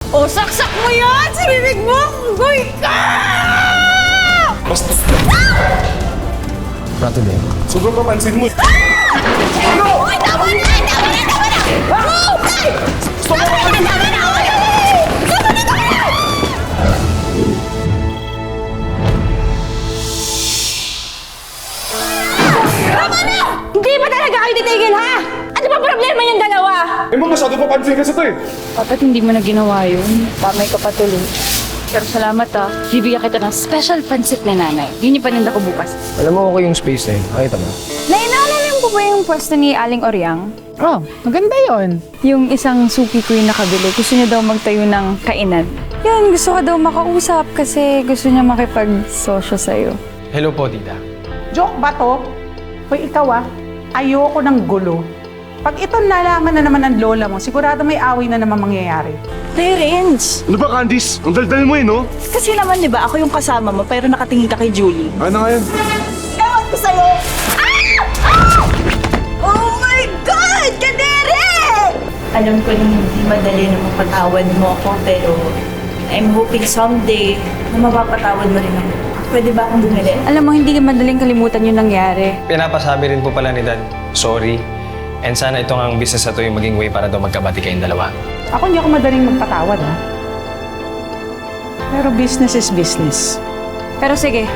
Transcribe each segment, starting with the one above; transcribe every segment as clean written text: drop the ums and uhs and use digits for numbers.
O, saksak mo yan! Sa bibig mo! Goy ka! Basta. Rato din. Sobrang papansin mo. Uy, tama na! Tama na! Tama na! Oh, ay! Tama na! Tama na! Tama na! Tama na! Tama na! Tama na! Hindi ba talaga kayo titigil, ha? Ano ba problema yung dalawa? Eh, mo masyado papansin kasi to eh. Dapat hindi mo na ginawa yun. Tamay ka pa tuloy. Pero salamat bibigyan kita ng special pansit na nanay. Yun yung paninda ko bukas. Alam mo okay yung space na yun. Nakita mo? Nainaalala mo ba yung pwesto ni Aling Oriang? Oh, maganda yon. Yung isang suki ko yung nakabili. Gusto niya daw magtayo ng kainan. Yun, gusto ka daw makausap kasi gusto niya makipagsosyo sa'yo. Hello po, tita. Joke ba to? Hoy, ikaw ayoko ng gulo. Pag ito nalaman na naman ng lola mo, sigurado may away na naman mangyayari. Terence! Ano ba, Candice? Ang daldal mo eh, no? Kasi naman, di ba, ako yung kasama mo pero nakatingin ka kay Julie. Ano nga yan? Ewan ko sa'yo! Ah! Oh my God! Kadere! Alam ko na hindi madali na mapatawad mo ako, pero I'm hoping someday na mapapatawad mo rin ako. Pwede ba akong bumili? Alam mo, hindi madaling kalimutan yung nangyari. Pinapasabi rin po pala ni Dad, sorry. And sana itong ang business na to yung maging way para daw magkabati kayong dalawa. Ako hindi ako madaling magpatawad, Pero business is business. Pero sige,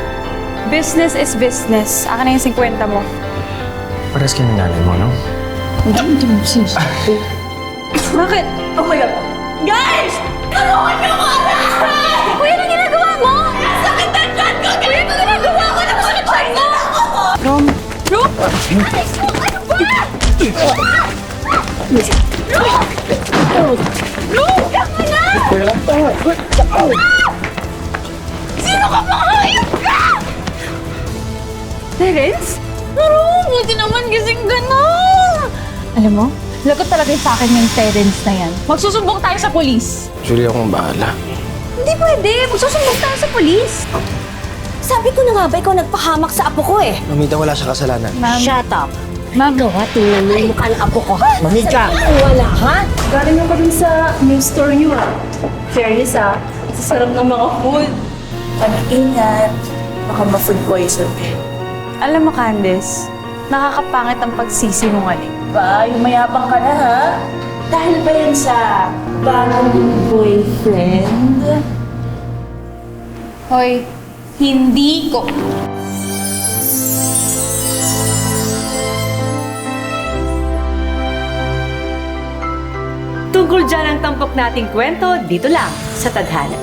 business is business. Akin na yung 50 mo. Pares kayo ng nanay mo, no? Bakit? Oh my God! Guys! Tulungan niyo ko! Aray! Kuya, anong ginagawa mo? Ang sakit ng tiyan ko! Ganito ginagawa ko ng sakit ng tiyan ko! Rom, Rom! Aray ko! Ano ba? Rom! Tama na! Sino ka ba? Hayop ka! Terence? Rom! Buti naman gising ka na! Alam mo, lagot talaga sa akin yung Terence na yan. Magsusumbong tayo sa polis. Julie, akong bahala. Hindi pwede. Magsusumbong tayo sa polis. Sabi ko na nga ba, ikaw nagpahamak sa apo ko eh. Mamita, wala siya kasalanan. Shut up. Ma'am, Ikaw ha, tingnan mo yung mukha ng apo ko ha. Mamika! Sabi ko wala ha. Galing mo pa dun sa new store niyo ha. Fairness ha. Sa sarap ng mga food. Pag-ingat. Baka ma-food poison. alam mo, Candice, nakakapangit ang pagsisinungaling. Ba, yung mayabang ka na ha. Dahil ba yan sa bagong boyfriend? Hoy, hindi ko. Tungkol dyan ang tampok nating kwento dito lang sa Tadhana.